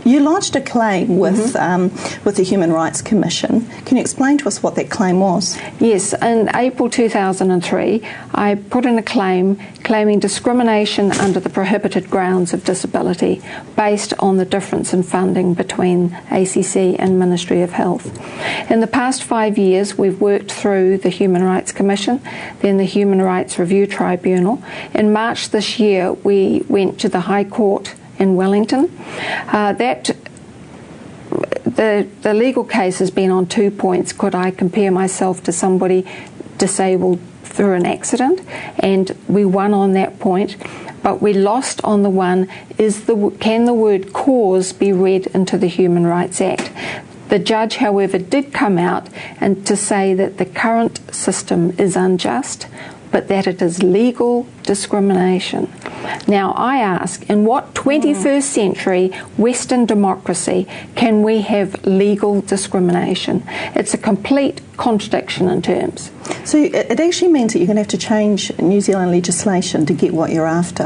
You lodged a claim with the Human Rights Commission. Can you explain to us what that claim was? Yes, in April 2003, I put in a claim claiming discrimination under the prohibited grounds of disability based on the difference in funding between ACC and Ministry of Health. In the past 5 years, we've worked through the Human Rights Commission, then the Human Rights Review Tribunal. In March this year, we went to the High Court in Wellington. The legal case has been on 2 points. Could I compare myself to somebody disabled through an accident? And we won on that point, but we lost on the one, can the word cause be read into the Human Rights Act? The judge, however, did come out and to say that the current system is unjust, but that it is legal discrimination. Now I ask, in what 21st century Western democracy can we have legal discrimination? It's a complete contradiction in terms. So it actually means that you're going to have to change New Zealand legislation to get what you're after,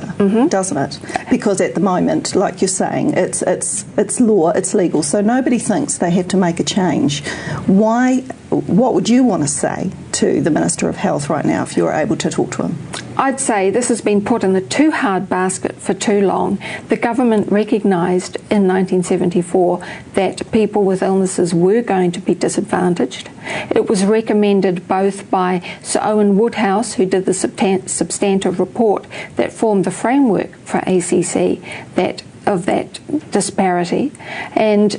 doesn't it? Because at the moment, like you're saying, it's law, it's legal, so nobody thinks they have to make a change. What would you want to say to the Minister of Health right now if you were able to talk to him? I'd say this has been put in the too hard basket for too long. The government recognised in 1974 that people with illnesses were going to be disadvantaged. It was recommended both by Sir Owen Woodhouse, who did the substantive report that formed the framework for ACC of that disparity, and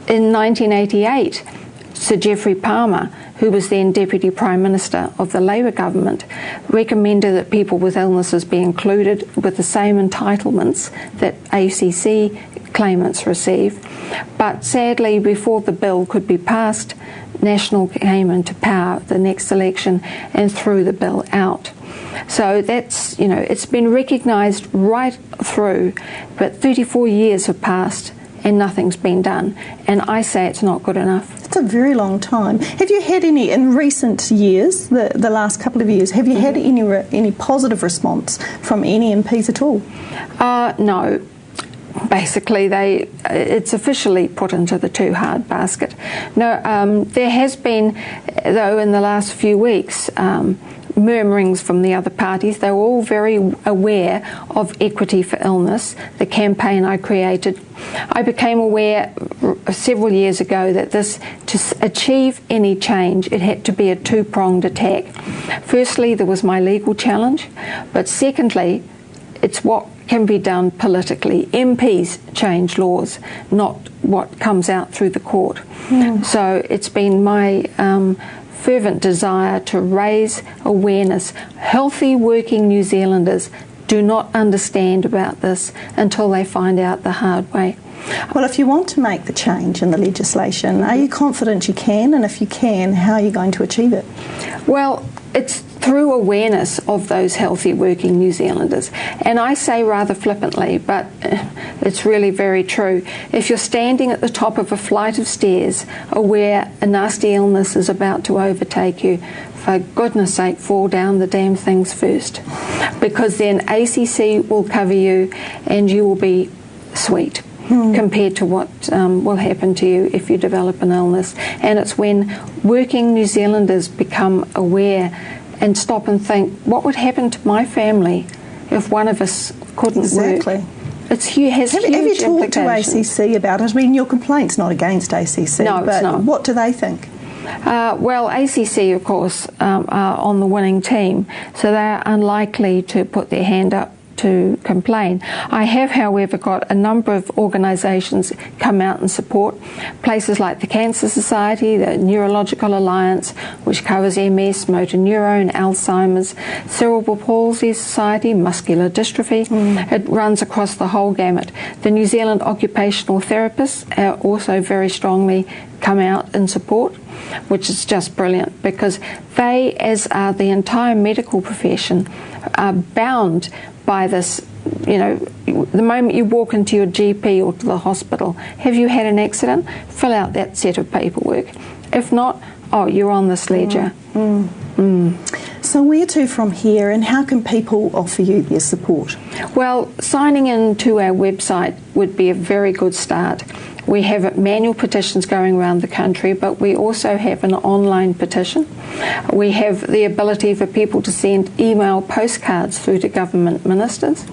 in 1988 Sir Geoffrey Palmer, who was then Deputy Prime Minister of the Labour government, recommended that people with illnesses be included with the same entitlements that ACC claimants receive. But sadly, before the bill could be passed, National came into power the next election and threw the bill out. So that's, it's been recognised right through, but 34 years have passed and nothing's been done. And I say it's not good enough. It's a very long time. Have you had any, in recent years, the last couple of years, have you had any positive response from any MPs at all? No. Basically, it's officially put into the too hard basket. No, there has been, though, in the last few weeks, murmurings from the other parties. They were all very aware of Equity for Illness, the campaign I created. I became aware several years ago that to achieve any change, it had to be a two-pronged attack. Firstly, there was my legal challenge, but secondly, it's what can be done politically. MPs change laws, not what comes out through the court. So it's been my fervent desire to raise awareness. Healthy working New Zealanders do not understand about this until they find out the hard way. Well, if you want to make the change in the legislation, are you confident you can? And if you can, how are you going to achieve it? Well, it's through awareness of those healthy working New Zealanders. And I say rather flippantly, but it's really very true. If you're standing at the top of a flight of stairs aware a nasty illness is about to overtake you, for goodness sake, fall down the damn things first. Because then ACC will cover you and you will be sweet compared to what will happen to you if you develop an illness. And it's when working New Zealanders become aware and stop and think, what would happen to my family if one of us couldn't work? Has huge Have you talked to ACC about it? I mean, your complaint's not against ACC, no, but it's not. What do they think? Well, ACC, of course, are on the winning team, so they're unlikely to put their hand up to complain. I have, however, got a number of organisations come out and support. Places like the Cancer Society, the Neurological Alliance, which covers MS, motor neurone, Alzheimer's, Cerebral Palsy Society, muscular dystrophy. It runs across the whole gamut. The New Zealand Occupational Therapists are also very strongly come out in support, which is just brilliant, because they, as are the entire medical profession, are bound by this. The moment you walk into your GP or to the hospital, have you had an accident? Fill out that set of paperwork. If not, oh, you're on this ledger. So where to from here, and how can people offer you their support? Well, signing in to our website would be a very good start. We have manual petitions going around the country, but we also have an online petition. We have the ability for people to send email postcards through to government ministers,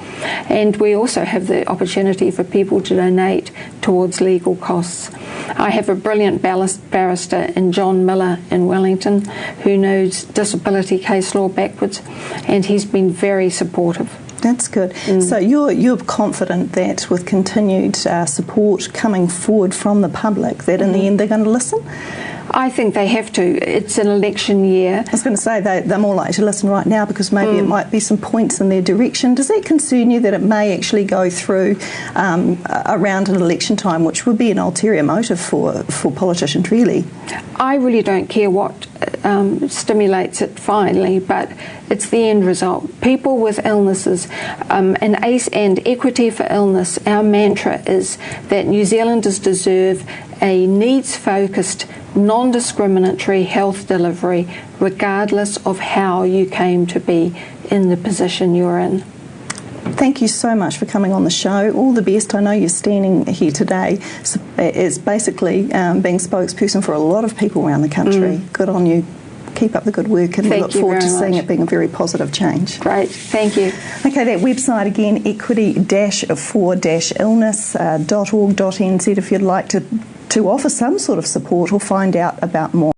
and we also have the opportunity for people to donate towards legal costs. I have a brilliant barrister in John Miller in Wellington who knows disability case law backwards, and he's been very supportive. That's good. So you're confident that with continued support coming forward from the public, that in the end they're going to listen? I think they have to. It's an election year. I was going to say they're more likely to listen right now because maybe it might be some points in their direction. Does that concern you that it may actually go through around an election time, which would be an ulterior motive for politicians, really? I really don't care what stimulates it finally, but it's the end result. People with illnesses and ACE and equity for illness, our mantra is that New Zealanders deserve a needs-focused, non-discriminatory health delivery regardless of how you came to be in the position you're in. Thank you so much for coming on the show. All the best. I know you're standing here today as basically being spokesperson for a lot of people around the country. Good on you. Keep up the good work, and we look forward to seeing it being a very positive change. Great, thank you. Okay, that website again, equity-for-illness.org.nz if you'd like to offer some sort of support or find out about more.